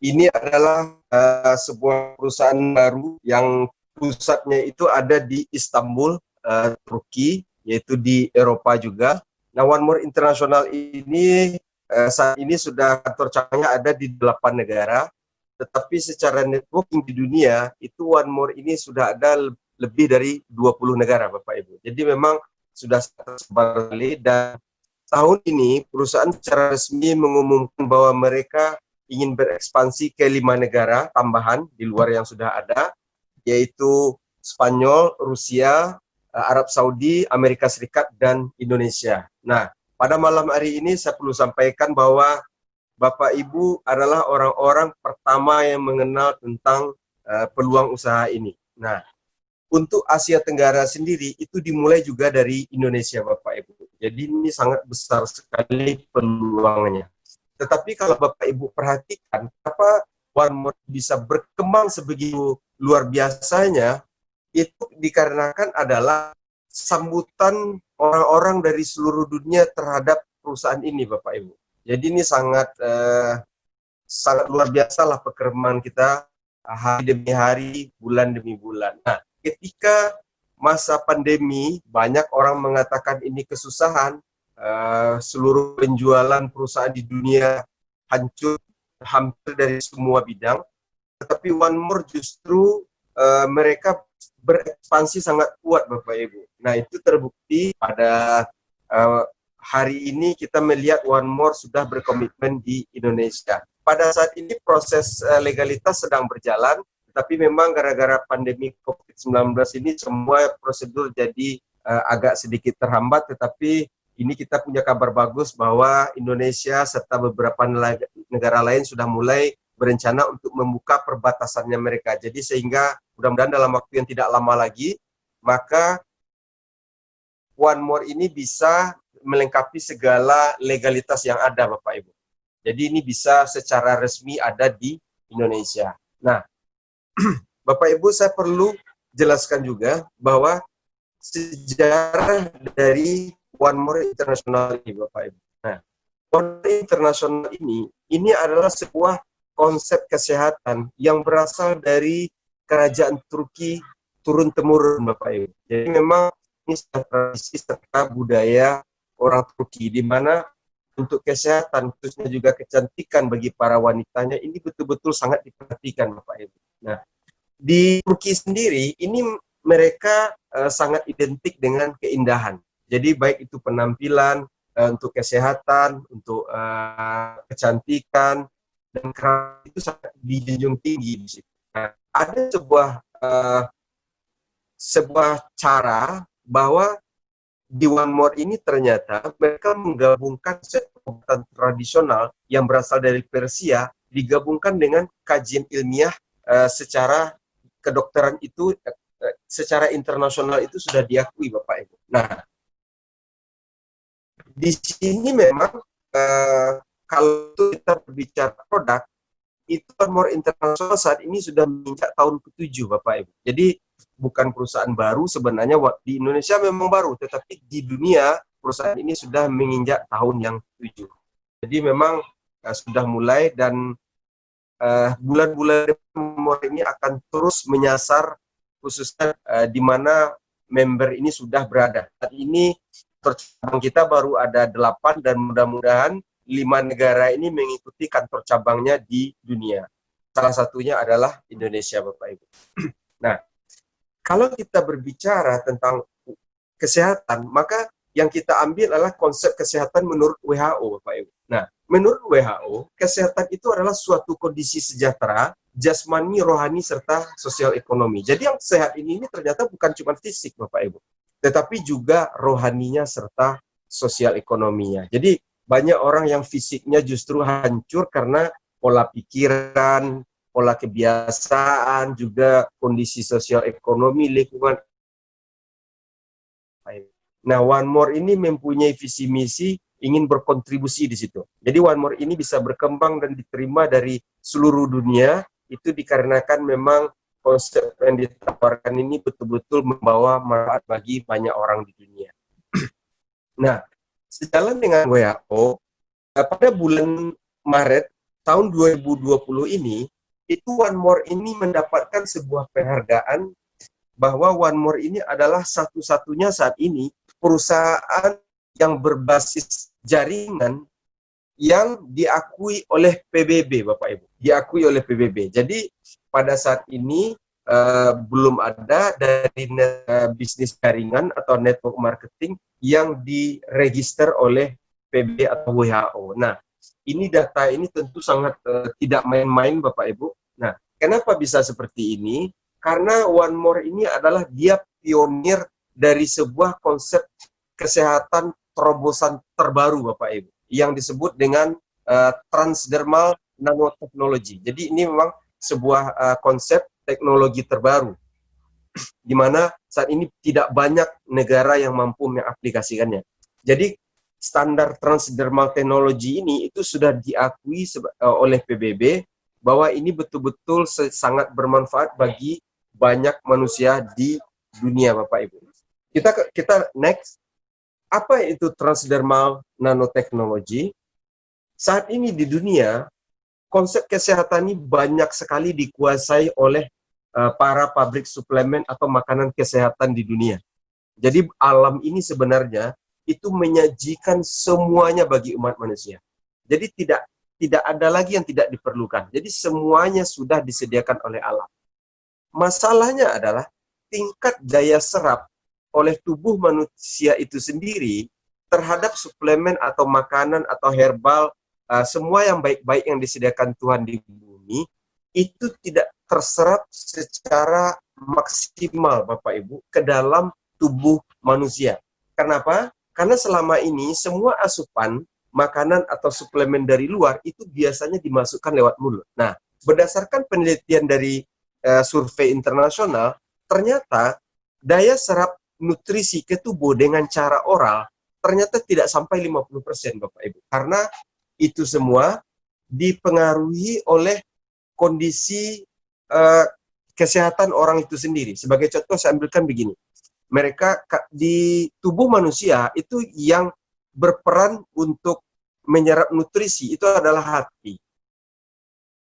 Ini adalah sebuah perusahaan baru yang pusatnya itu ada di Istanbul, Turki, yaitu di Eropa juga. Nah, One More International ini saat ini sudah kantor cabangnya ada di 8 negara, tetapi secara networking di dunia itu One More ini sudah ada lebih dari 20 negara, Bapak Ibu. Jadi memang sudah tersebar sekali, dan tahun ini perusahaan secara resmi mengumumkan bahwa mereka ingin berekspansi ke 5 negara tambahan di luar yang sudah ada, yaitu Spanyol, Rusia, Arab Saudi, Amerika Serikat, dan Indonesia. Nah, pada malam hari ini saya perlu sampaikan bahwa Bapak Ibu adalah orang-orang pertama yang mengenal tentang peluang usaha ini. Nah, untuk Asia Tenggara sendiri itu dimulai juga dari Indonesia, Bapak Ibu. Jadi ini sangat besar sekali peluangnya. Tetapi kalau Bapak Ibu perhatikan, kenapa One More bisa berkembang sebegitu luar biasanya, itu dikarenakan adalah sambutan orang-orang dari seluruh dunia terhadap perusahaan ini, Bapak Ibu. Jadi ini sangat luar biasa lah perkembangan kita hari demi hari, bulan demi bulan. Nah, ketika masa pandemi, banyak orang mengatakan ini kesusahan, seluruh penjualan perusahaan di dunia hancur hampir dari semua bidang, tetapi One More justru mereka berekspansi sangat kuat, Bapak Ibu. Nah, itu terbukti pada hari ini kita melihat One More sudah berkomitmen di Indonesia. Pada saat ini proses legalitas sedang berjalan, tapi memang gara-gara pandemi COVID-19 ini semua prosedur jadi agak sedikit terhambat, tetapi ini kita punya kabar bagus bahwa Indonesia serta beberapa negara lain sudah mulai berencana untuk membuka perbatasannya mereka. Jadi sehingga mudah-mudahan dalam waktu yang tidak lama lagi, maka One More ini bisa melengkapi segala legalitas yang ada, Bapak Ibu. Jadi ini bisa secara resmi ada di Indonesia. Nah, Bapak Ibu, saya perlu jelaskan juga bahwa sejarah dari One More International ini, Bapak Ibu. Nah, One More International ini adalah sebuah konsep kesehatan yang berasal dari kerajaan Turki turun-temurun, Bapak Ibu. Jadi memang ini tradisi serta budaya orang Turki, di mana untuk kesehatan, khususnya juga kecantikan bagi para wanitanya, ini betul-betul sangat diperhatikan, Bapak Ibu. Nah, di Turki sendiri, ini mereka sangat identik dengan keindahan. Jadi baik itu penampilan, untuk kesehatan, untuk kecantikan, dan itu sangat dijunjung tinggi di situ. Nah, ada sebuah cara bahwa di One More ini ternyata mereka menggabungkan obat tradisional yang berasal dari Persia digabungkan dengan kajian ilmiah secara kedokteran itu secara internasional itu sudah diakui, Bapak Ibu. Nah, di sini memang kalau kita berbicara produk, itu One More International saat ini sudah menginjak tahun ke-7, Bapak Ibu. Jadi bukan perusahaan baru sebenarnya, di Indonesia memang baru, tetapi di dunia perusahaan ini sudah menginjak tahun yang ke-7. Jadi memang sudah mulai, dan bulan-bulan ini akan terus menyasar khususnya di mana member ini sudah berada. Saat ini cabang kita baru ada 8, dan mudah-mudahan 5 negara ini mengikuti kantor cabangnya di dunia. Salah satunya adalah Indonesia, Bapak Ibu. Nah, kalau kita berbicara tentang kesehatan, maka yang kita ambil adalah konsep kesehatan menurut WHO, Bapak Ibu. Nah, menurut WHO, kesehatan itu adalah suatu kondisi sejahtera, jasmani, rohani, serta sosial ekonomi. Jadi yang sehat ini ternyata bukan cuma fisik, Bapak Ibu, tetapi juga rohaninya serta sosial ekonominya. Jadi banyak orang yang fisiknya justru hancur karena pola pikiran, pola kebiasaan, juga kondisi sosial ekonomi, lingkungan. Nah, One More ini mempunyai visi misi ingin berkontribusi di situ. Jadi One More ini bisa berkembang dan diterima dari seluruh dunia, itu dikarenakan memang konsep yang ditawarkan ini betul-betul membawa manfaat bagi banyak orang di dunia. Nah, sejalan dengan WHO, pada bulan Maret tahun 2020 ini, itu One More ini mendapatkan sebuah penghargaan bahwa One More ini adalah satu-satunya saat ini perusahaan yang berbasis jaringan yang diakui oleh PBB, Bapak Ibu. Diakui oleh PBB. Jadi pada saat ini belum ada dari bisnis jaringan atau network marketing yang diregister oleh PBB atau WHO. Nah, ini data ini tentu sangat tidak main-main, Bapak Ibu. Nah, kenapa bisa seperti ini? Karena One More ini adalah dia pionir dari sebuah konsep kesehatan terobosan terbaru, Bapak Ibu, yang disebut dengan transdermal nanotechnology. Jadi ini memang sebuah konsep teknologi terbaru, di mana saat ini tidak banyak negara yang mampu mengaplikasikannya. Jadi standar transdermal technology ini itu sudah diakui oleh PBB bahwa ini betul-betul sangat bermanfaat bagi banyak manusia di dunia, Bapak Ibu. Kita next. Apa itu transdermal nanotechnology? Saat ini di dunia, konsep kesehatan ini banyak sekali dikuasai oleh para pabrik suplemen atau makanan kesehatan di dunia. Jadi alam ini sebenarnya itu menyajikan semuanya bagi umat manusia. Jadi tidak ada lagi yang tidak diperlukan. Jadi semuanya sudah disediakan oleh alam. Masalahnya adalah tingkat daya serap oleh tubuh manusia itu sendiri terhadap suplemen atau makanan atau herbal, semua yang baik-baik yang disediakan Tuhan di bumi, itu tidak terserap secara maksimal, Bapak Ibu, ke dalam tubuh manusia. Kenapa? Karena selama ini semua asupan makanan atau suplemen dari luar itu biasanya dimasukkan lewat mulut. Nah, berdasarkan penelitian dari survei internasional, ternyata daya serap nutrisi ke tubuh dengan cara oral ternyata tidak sampai 50%, Bapak Ibu. Karena itu semua dipengaruhi oleh kondisi kesehatan orang itu sendiri. Sebagai contoh saya ambilkan begini. Mereka di tubuh manusia itu yang berperan untuk menyerap nutrisi itu adalah hati.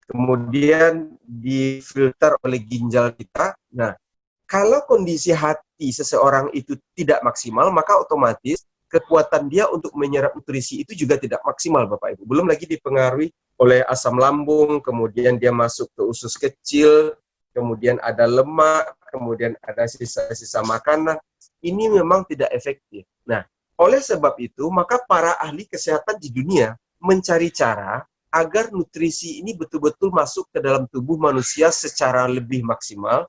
Kemudian difilter oleh ginjal kita. Nah, kalau kondisi hati seseorang itu tidak maksimal, maka otomatis kekuatan dia untuk menyerap nutrisi itu juga tidak maksimal, Bapak Ibu. Belum lagi dipengaruhi oleh asam lambung, kemudian dia masuk ke usus kecil, kemudian ada lemak, kemudian ada sisa-sisa makanan. Ini memang tidak efektif. Nah, oleh sebab itu, maka para ahli kesehatan di dunia mencari cara agar nutrisi ini betul-betul masuk ke dalam tubuh manusia secara lebih maksimal,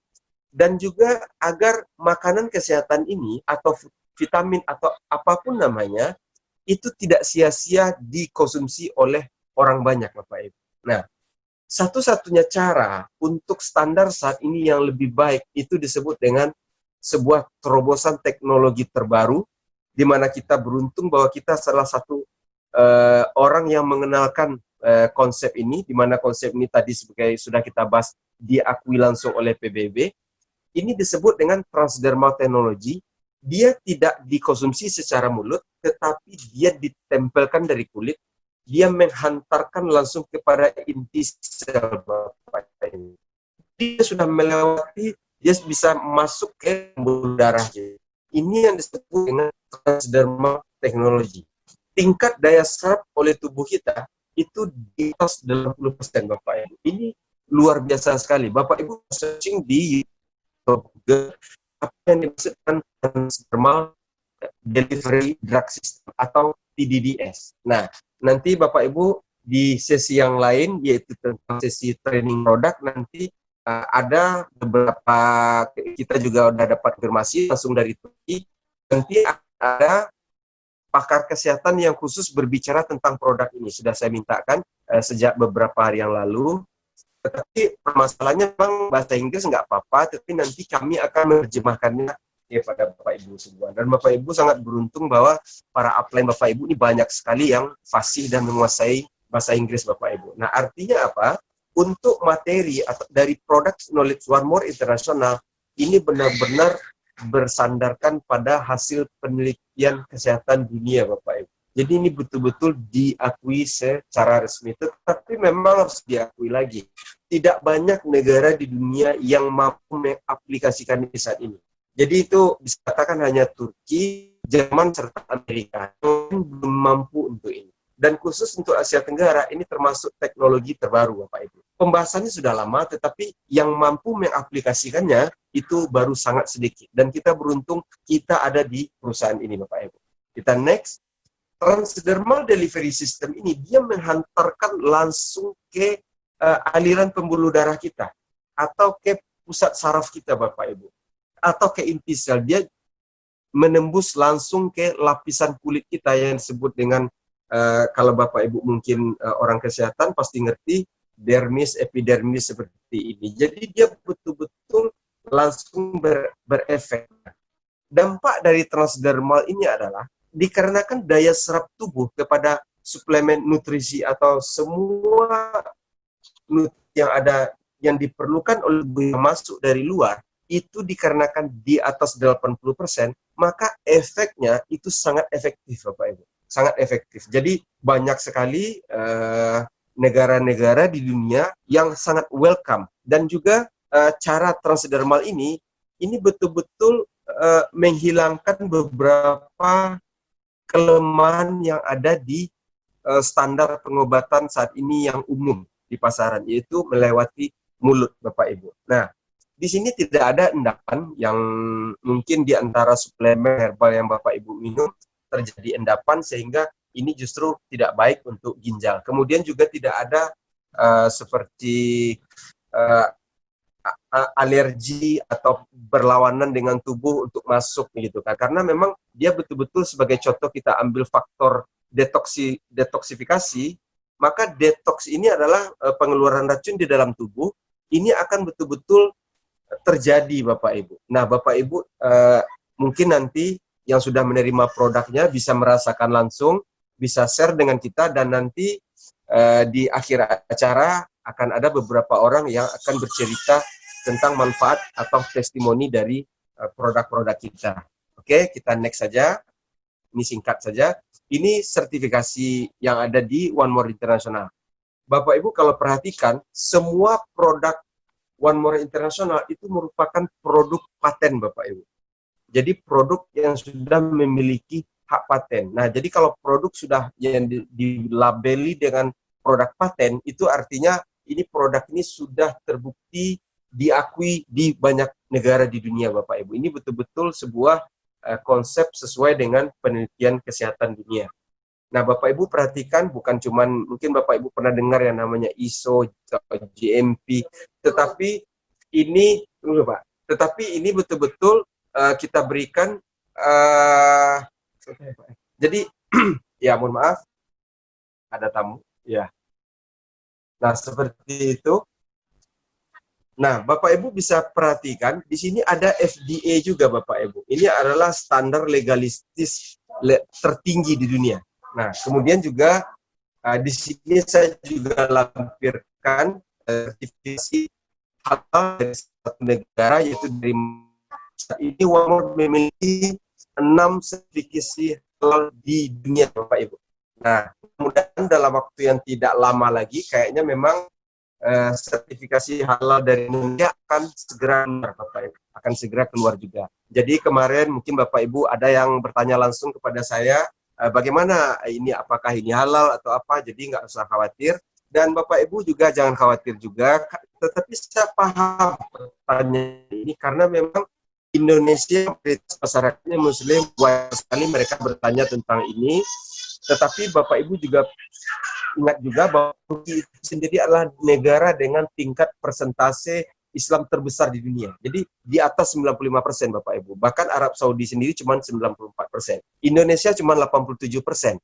dan juga agar makanan kesehatan ini atau vitamin atau apapun namanya itu tidak sia-sia dikonsumsi oleh orang banyak, Bapak Ibu. Nah, satu-satunya cara untuk standar saat ini yang lebih baik itu disebut dengan sebuah terobosan teknologi terbaru, di mana kita beruntung bahwa kita salah satu orang yang mengenalkan konsep ini, di mana konsep ini tadi sebagai sudah kita bahas diakui langsung oleh PBB. Ini disebut dengan transdermal technology. Dia tidak dikonsumsi secara mulut, tetapi dia ditempelkan dari kulit. Dia menghantarkan langsung kepada inti sel Bapak. Dia sudah melewati, dia bisa masuk ke pembuluh darah. Ini yang disebut dengan transdermal technology. Tingkat daya serap oleh tubuh kita itu di atas 80%, Bapak Ibu. Ini luar biasa sekali. Bapak Ibu searching di Google apa yang dimaksudkan transdermal delivery drug system atau TDDS. Nah, nanti Bapak Ibu di sesi yang lain, yaitu tentang sesi training produk, nanti ada beberapa, kita juga sudah dapat konfirmasi langsung dari Turki, nanti ada pakar kesehatan yang khusus berbicara tentang produk ini. Sudah saya mintakan sejak beberapa hari yang lalu. Tetapi permasalahannya memang bahasa Inggris nggak apa-apa, tapi nanti kami akan menerjemahkannya kepada Bapak Ibu semua. Dan Bapak Ibu sangat beruntung bahwa para upline Bapak Ibu ini banyak sekali yang fasih dan menguasai bahasa Inggris, Bapak Ibu. Nah, artinya apa? Untuk materi atau dari produk Knowledge One More International ini benar-benar bersandarkan pada hasil penelitian kesehatan dunia, Bapak Ibu. Jadi ini betul-betul diakui secara resmi. Tetapi memang harus diakui lagi, tidak banyak negara di dunia yang mampu mengaplikasikan ini saat ini. Jadi itu bisa katakan hanya Turki, Jerman, serta Amerika yang belum mampu untuk ini. Dan khusus untuk Asia Tenggara, ini termasuk teknologi terbaru, Bapak Ibu. Pembahasannya sudah lama, tetapi yang mampu mengaplikasikannya itu baru sangat sedikit. Dan kita beruntung kita ada di perusahaan ini, Bapak Ibu. Kita next. Transdermal delivery system ini dia menghantarkan langsung ke aliran pembuluh darah kita atau ke pusat saraf kita, Bapak Ibu, atau ke inti sel. Dia menembus langsung ke lapisan kulit kita yang disebut dengan kalau Bapak Ibu mungkin orang kesehatan pasti ngerti dermis, epidermis seperti ini. Jadi dia betul-betul langsung berefek. Dampak dari transdermal ini adalah dikarenakan daya serap tubuh kepada suplemen nutrisi atau semua yang ada yang diperlukan oleh tubuh yang masuk dari luar itu dikarenakan di atas 80%, maka efeknya itu sangat efektif, Bapak Ibu. Sangat efektif. Jadi banyak sekali negara-negara di dunia yang sangat welcome, dan juga cara transdermal ini betul-betul menghilangkan beberapa kelemahan yang ada di standar pengobatan saat ini yang umum di pasaran, yaitu melewati mulut, Bapak Ibu. Nah, di sini tidak ada endapan yang mungkin di antara suplemen herbal yang Bapak Ibu minum terjadi endapan, sehingga ini justru tidak baik untuk ginjal. Kemudian juga tidak ada seperti alergi atau berlawanan dengan tubuh untuk masuk gitu kan, karena memang dia betul-betul sebagai contoh kita ambil faktor detoksifikasi, maka detoks ini adalah pengeluaran racun di dalam tubuh, ini akan betul-betul terjadi, Bapak Ibu. Nah, Bapak Ibu mungkin nanti yang sudah menerima produknya bisa merasakan langsung, bisa share dengan kita, dan nanti di akhir acara akan ada beberapa orang yang akan bercerita tentang manfaat atau testimoni dari produk-produk kita. Oke, kita next saja. Ini singkat saja. Ini sertifikasi yang ada di One More International. Bapak Ibu kalau perhatikan, semua produk One More International itu merupakan produk paten, Bapak Ibu. Jadi produk yang sudah memiliki hak paten. Nah, jadi kalau produk sudah yang dilabeli dengan produk paten, itu artinya ini produk ini sudah terbukti diakui di banyak negara di dunia, Bapak Ibu. Ini betul-betul sebuah konsep sesuai dengan penelitian kesehatan dunia. Nah, Bapak Ibu perhatikan, bukan cuman mungkin Bapak Ibu pernah dengar yang namanya ISO, GMP, tetapi ini betul-betul kita berikan jadi ya mohon maaf ada tamu ya. Nah, seperti itu. Nah, Bapak Ibu bisa perhatikan di sini ada FDA juga, Bapak Ibu. Ini adalah standar legalistis tertinggi di dunia. Nah, kemudian juga di sini saya juga lampirkan sertifikasi halal dari satu negara, yaitu dari saat ini One More memiliki 6 sertifikasi halal di dunia, Bapak Ibu. Nah, mudah-mudahan dalam waktu yang tidak lama lagi, kayaknya memang sertifikasi halal dari Indonesia akan segera keluar, Bapak Ibu. Akan segera keluar juga. Jadi kemarin mungkin Bapak Ibu ada yang bertanya langsung kepada saya, bagaimana ini, apakah ini halal atau apa, jadi nggak usah khawatir. Dan Bapak Ibu juga jangan khawatir juga, tetapi saya paham pertanyaan ini karena memang Indonesia masyarakatnya Muslim, banyak sekali mereka bertanya tentang ini. Tetapi Bapak Ibu juga ingat juga bahwa Turki itu sendiri adalah negara dengan tingkat persentase Islam terbesar di dunia. Jadi di atas 95%, Bapak Ibu. Bahkan Arab Saudi sendiri cuma 94%. Indonesia cuma 87%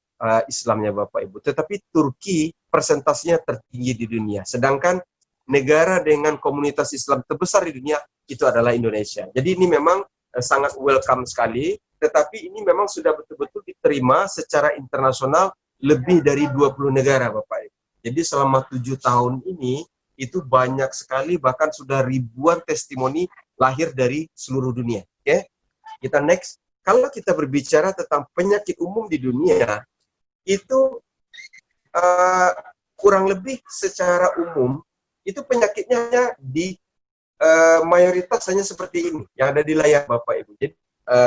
Islamnya, Bapak Ibu. Tetapi Turki persentasenya tertinggi di dunia. Sedangkan negara dengan komunitas Islam terbesar di dunia itu adalah Indonesia. Jadi ini memang sangat welcome sekali. Tetapi ini memang sudah betul-betul diterima secara internasional lebih dari 20 negara, Bapak Ibu. Jadi selama 7 tahun ini, itu banyak sekali, bahkan sudah ribuan testimoni lahir dari seluruh dunia. Oke, kita next. Kalau kita berbicara tentang penyakit umum di dunia, itu uh, kurang lebih secara umum itu penyakitnya hanya di mayoritas hanya seperti ini yang ada di layar Bapak Ibu. Jadi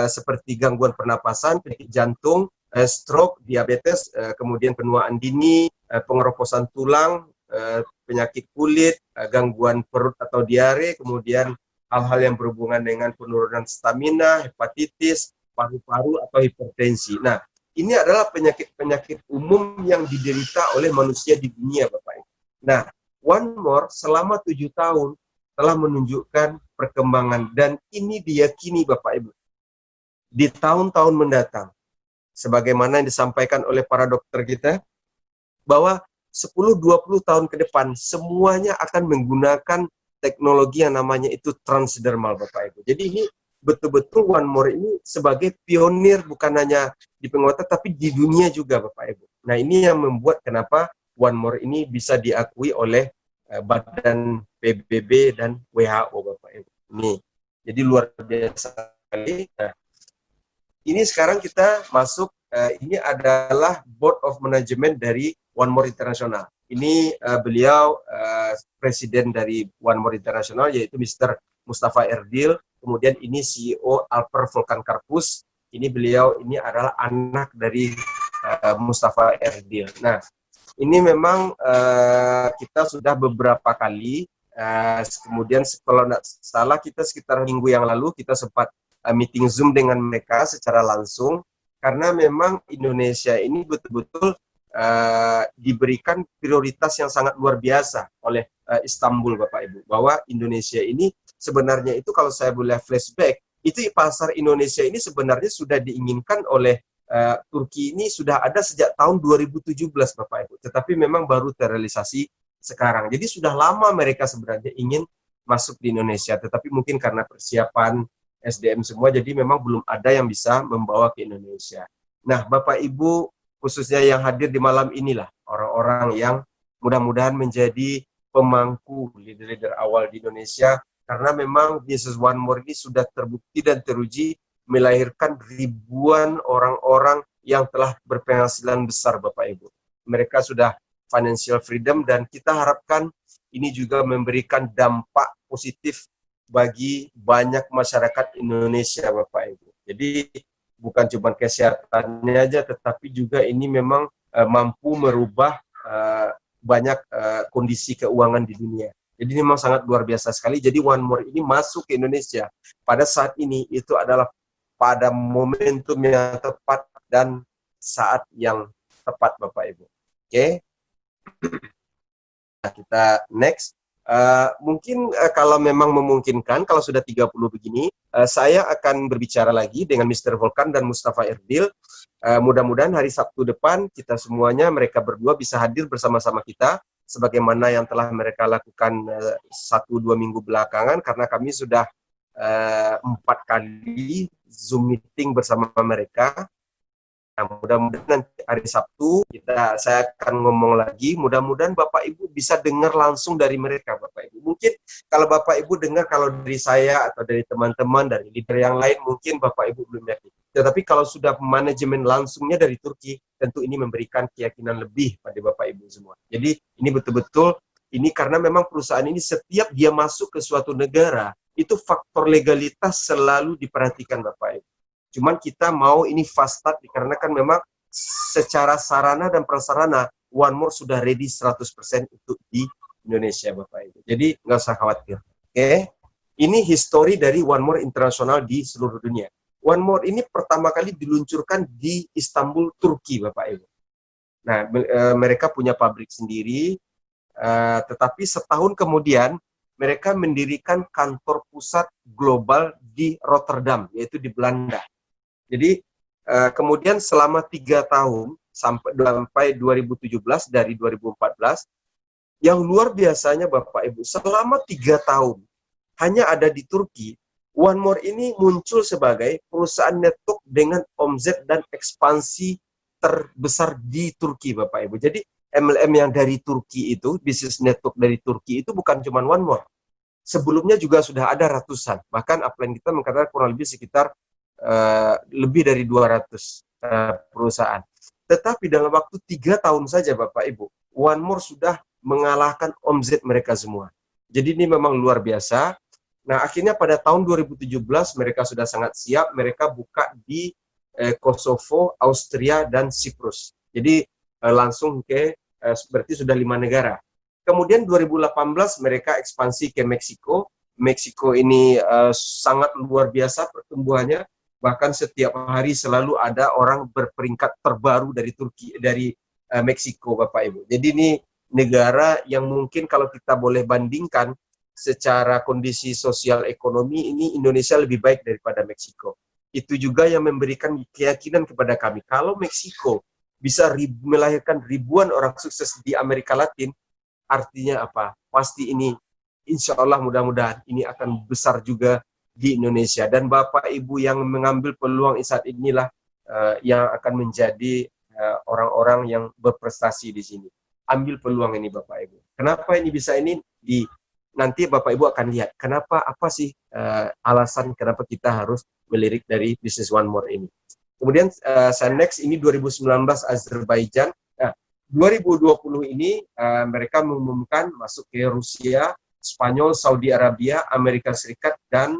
seperti gangguan pernapasan, penyakit jantung, stroke, diabetes, kemudian penuaan dini, pengeroposan tulang, penyakit kulit, gangguan perut atau diare, kemudian hal-hal yang berhubungan dengan penurunan stamina, hepatitis, paru-paru atau hipertensi. Nah, ini adalah penyakit-penyakit umum yang diderita oleh manusia di dunia, Bapak Ibu. Nah, One More selama 7 tahun telah menunjukkan perkembangan dan ini diyakini Bapak Ibu di tahun-tahun mendatang sebagaimana yang disampaikan oleh para dokter kita bahwa 10-20 tahun ke depan semuanya akan menggunakan teknologi yang namanya itu transdermal Bapak Ibu. Jadi ini betul-betul One More ini sebagai pionir bukan hanya di penguatan tapi di dunia juga Bapak Ibu. Nah, ini yang membuat kenapa One More ini bisa diakui oleh Badan PBB dan WHO Bapak Ibu. Ini jadi luar biasa sekali. Nah, ini sekarang kita masuk, ini adalah Board of Management dari One More International. Ini beliau presiden dari One More International yaitu Mr. Mustafa Erdil. Kemudian ini CEO Alper Volkan Karpus. Ini beliau ini adalah anak dari Mustafa Erdil. Nah, ini memang kita sudah beberapa kali, kemudian kalau tidak salah kita sekitar minggu yang lalu kita sempat meeting Zoom dengan mereka secara langsung, karena memang Indonesia ini betul-betul diberikan prioritas yang sangat luar biasa oleh Istanbul Bapak Ibu, bahwa Indonesia ini sebenarnya itu kalau saya boleh flashback, itu pasar Indonesia ini sebenarnya sudah diinginkan oleh Turki ini sudah ada sejak tahun 2017 Bapak Ibu, tetapi memang baru terrealisasi sekarang. Jadi sudah lama mereka sebenarnya ingin masuk di Indonesia, tetapi mungkin karena persiapan SDM semua, jadi memang belum ada yang bisa membawa ke Indonesia. Nah, Bapak Ibu, khususnya yang hadir di malam inilah orang-orang yang mudah-mudahan menjadi pemangku leader-leader awal di Indonesia, karena memang Business One More ini sudah terbukti dan teruji melahirkan ribuan orang-orang yang telah berpenghasilan besar Bapak Ibu. Mereka sudah financial freedom dan kita harapkan ini juga memberikan dampak positif bagi banyak masyarakat Indonesia Bapak Ibu. Jadi bukan cuma kesehatannya aja, tetapi juga ini memang mampu merubah banyak kondisi keuangan di dunia. Jadi ini memang sangat luar biasa sekali. Jadi One More ini masuk ke Indonesia pada saat ini itu adalah pada momentum yang tepat dan saat yang tepat Bapak Ibu. Oke. Nah, kita next. Mungkin kalau memang memungkinkan, kalau sudah 30 begini, saya akan berbicara lagi dengan Mr. Volkan dan Mustafa Erdil. Mudah-mudahan hari Sabtu depan kita semuanya, mereka berdua bisa hadir bersama-sama kita, sebagaimana yang telah mereka lakukan 1-2 minggu belakangan, karena kami sudah 4 kali Zoom meeting bersama mereka. Nah, mudah-mudahan nanti hari Sabtu saya akan ngomong lagi. Mudah-mudahan Bapak Ibu bisa dengar langsung dari mereka, Bapak Ibu. Mungkin kalau Bapak Ibu dengar kalau dari saya atau dari teman-teman dari leader yang lain, mungkin Bapak Ibu belum yakin. Tetapi kalau sudah manajemen langsungnya dari Turki, tentu ini memberikan keyakinan lebih pada Bapak Ibu semua. Jadi ini betul-betul ini karena memang perusahaan ini setiap dia masuk ke suatu negara, itu faktor legalitas selalu diperhatikan Bapak Ibu. Cuman kita mau ini fast start dikarenakan memang secara sarana dan prasarana One More sudah ready 100% untuk di Indonesia Bapak Ibu. Jadi nggak usah khawatir. Oke. Ini history dari One More International di seluruh dunia. One More ini pertama kali diluncurkan di Istanbul, Turki Bapak Ibu. Nah, mereka punya pabrik sendiri, tetapi setahun kemudian mereka mendirikan kantor pusat global di Rotterdam, yaitu di Belanda. Jadi kemudian selama 3 tahun sampai 2017 dari 2014, yang luar biasanya Bapak Ibu, selama 3 tahun hanya ada di Turki, One More ini muncul sebagai perusahaan network dengan omzet dan ekspansi terbesar di Turki Bapak Ibu. Jadi MLM yang dari Turki itu, bisnis network dari Turki itu bukan cuma One More. Sebelumnya juga sudah ada ratusan, bahkan upline kita mengatakan kurang lebih sekitar lebih dari 200 perusahaan. Tetapi dalam waktu 3 tahun saja Bapak Ibu, One More sudah mengalahkan omzet mereka semua. Jadi ini memang luar biasa. Nah, akhirnya pada tahun 2017 mereka sudah sangat siap, mereka buka di Kosovo, Austria, dan Siprus. Jadi langsung ke berarti sudah 5 negara. Kemudian 2018 mereka ekspansi ke Meksiko. Meksiko ini sangat luar biasa pertumbuhannya. Bahkan setiap hari selalu ada orang berperingkat terbaru dari Meksiko, Bapak Ibu. Jadi ini negara yang mungkin kalau kita boleh bandingkan secara kondisi sosial ekonomi, ini Indonesia lebih baik daripada Meksiko. Itu juga yang memberikan keyakinan kepada kami. Kalau Meksiko bisa melahirkan ribuan orang sukses di Amerika Latin, artinya apa? Pasti ini, insya Allah mudah-mudahan ini akan besar juga di Indonesia. Dan Bapak Ibu yang mengambil peluang saat inilah yang akan menjadi orang-orang yang berprestasi di sini. Ambil peluang ini Bapak Ibu. Kenapa ini bisa ini? Nanti Bapak Ibu akan lihat kenapa, apa sih alasan kenapa kita harus melirik dari bisnis One More ini. Kemudian saya next ini 2019 Azerbaijan. Nah, 2020 ini mereka mengumumkan masuk ke Rusia, Spanyol, Saudi Arabia, Amerika Serikat, dan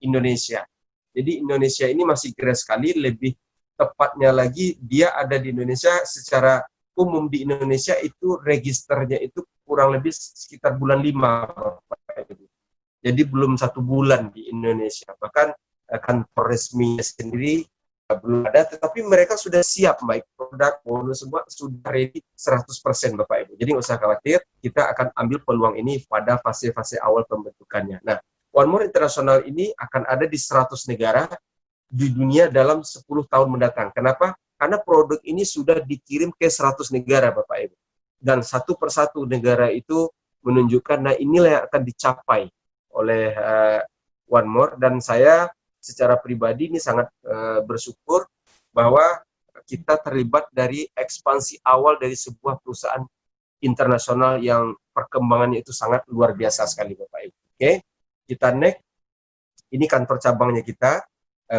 Indonesia. Jadi Indonesia ini masih keren sekali, lebih tepatnya lagi dia ada di Indonesia secara umum. Di Indonesia itu registernya itu kurang lebih sekitar bulan 5. Jadi belum 1 bulan di Indonesia. Bahkan kantor resminya sendiri belum ada, tetapi mereka sudah siap, baik produk, bonus, semua sudah ready 100% Bapak Ibu. Jadi nggak usah khawatir, kita akan ambil peluang ini pada fase-fase awal pembentukannya. Nah, One More International ini akan ada di 100 negara di dunia dalam 10 tahun mendatang. Kenapa? Karena produk ini sudah dikirim ke 100 negara Bapak Ibu. Dan satu persatu negara itu menunjukkan, nah inilah yang akan dicapai oleh One More. Dan saya secara pribadi ini sangat bersyukur bahwa kita terlibat dari ekspansi awal dari sebuah perusahaan internasional yang perkembangannya itu sangat luar biasa sekali Bapak Ibu. Oke, kita next. Ini kantor cabangnya kita,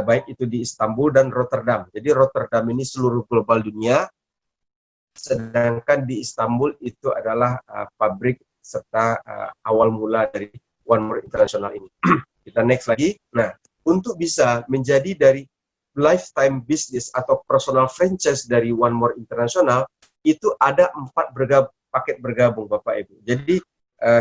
baik itu di Istanbul dan Rotterdam. Jadi Rotterdam ini seluruh global dunia, sedangkan di Istanbul itu adalah pabrik serta awal mula dari One More International ini. Kita next lagi. Nah, untuk bisa menjadi dari lifetime business atau personal franchise dari One More International, itu ada 4 paket bergabung Bapak Ibu. Jadi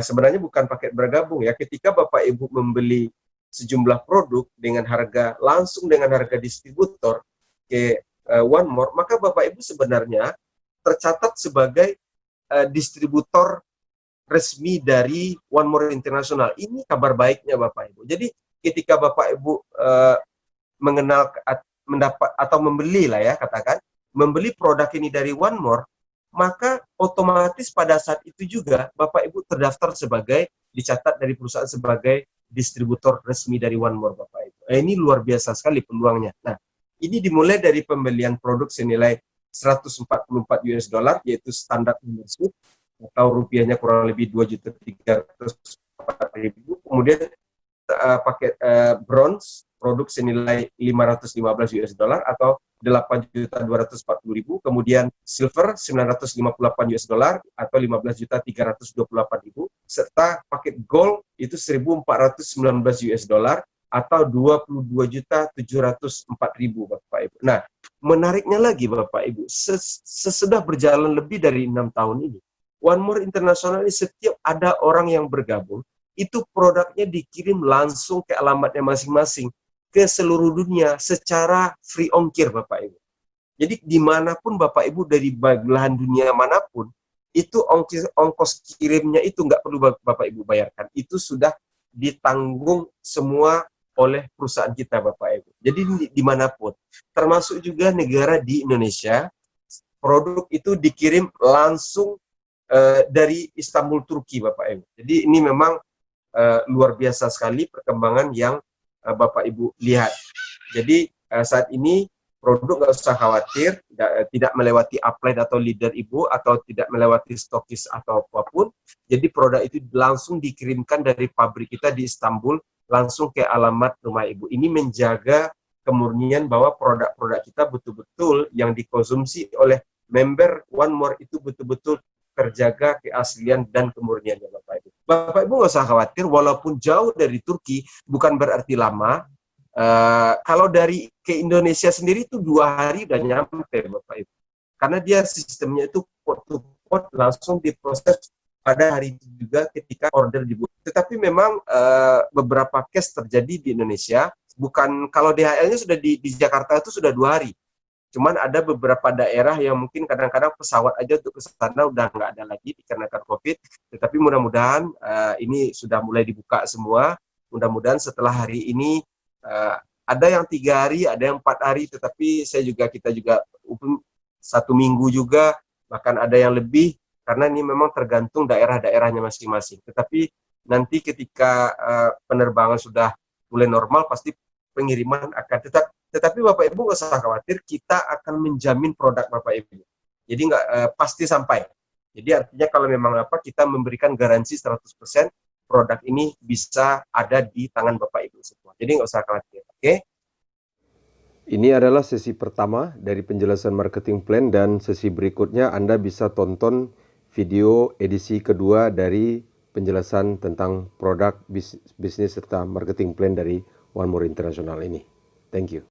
sebenarnya bukan paket bergabung ya, ketika Bapak Ibu membeli sejumlah produk dengan harga langsung dengan harga distributor ke One More, maka Bapak Ibu sebenarnya tercatat sebagai distributor resmi dari One More International. Ini kabar baiknya Bapak Ibu. Jadi ketika Bapak Ibu mengenal, mendapat atau membeli lah ya, katakan membeli produk ini dari One More, maka otomatis pada saat itu juga Bapak Ibu terdaftar sebagai, dicatat dari perusahaan sebagai distributor resmi dari One More Bapak Ibu. Ini luar biasa sekali peluangnya. Nah, ini dimulai dari pembelian produk senilai 144 US dollar, yaitu standar membership, atau rupiahnya kurang lebih 2.304.000. Kemudian paket bronze, produk senilai 515 US dollar atau 8.240.000. Kemudian silver 958 US dollar atau 15.328.000, serta paket gold itu 1.419 US dollar atau 22.704.000 Bapak Ibu. Nah, menariknya lagi Bapak Ibu, sesudah berjalan lebih dari 6 tahun ini, One More International ini setiap ada orang yang bergabung, itu produknya dikirim langsung ke alamatnya masing-masing ke seluruh dunia secara free ongkir Bapak Ibu. Jadi dimanapun Bapak Ibu, dari belahan dunia manapun, itu ongkos kirimnya itu nggak perlu Bapak Ibu bayarkan. Itu sudah ditanggung semua oleh perusahaan kita Bapak Ibu. Jadi dimanapun, termasuk juga negara di Indonesia, produk itu dikirim langsung dari Istanbul, Turki Bapak Ibu. Jadi ini memang luar biasa sekali perkembangan yang Bapak Ibu lihat. Jadi saat ini produk nggak usah khawatir, tidak melewati upline atau leader Ibu, atau tidak melewati stokis atau apapun. Jadi produk itu langsung dikirimkan dari pabrik kita di Istanbul langsung ke alamat rumah Ibu. Ini menjaga kemurnian bahwa produk-produk kita betul-betul yang dikonsumsi oleh member One More itu betul-betul terjaga keaslian dan kemurniannya, Bapak Ibu. Bapak Ibu nggak usah khawatir, walaupun jauh dari Turki bukan berarti lama. Kalau dari ke Indonesia sendiri itu 2 hari udah nyampe, Bapak Ibu. Karena dia sistemnya itu pot to pot, langsung diproses pada hari itu juga ketika order dibuat. Tetapi memang beberapa case terjadi di Indonesia. Bukan, kalau DHL-nya sudah di Jakarta itu sudah 2 hari. Cuman ada beberapa daerah yang mungkin kadang-kadang pesawat aja untuk ke sana udah nggak ada lagi dikarenakan COVID. Tetapi mudah-mudahan ini sudah mulai dibuka semua. Mudah-mudahan setelah hari ini ada yang 3 hari, ada yang 4 hari. Tetapi kita juga 1 minggu juga, bahkan ada yang lebih. Karena ini memang tergantung daerah-daerahnya masing-masing. Tetapi nanti ketika penerbangan sudah mulai normal, pasti pengiriman akan tetap. Tetapi Bapak Ibu nggak usah khawatir, kita akan menjamin produk Bapak Ibu. Jadi nggak pasti sampai. Jadi artinya kalau memang kita memberikan garansi 100% produk ini bisa ada di tangan Bapak Ibu semua. Jadi nggak usah khawatir. Oke? Ini adalah sesi pertama dari penjelasan marketing plan, dan sesi berikutnya Anda bisa tonton video edisi kedua dari penjelasan tentang produk bisnis serta marketing plan dari One More International ini. Thank you.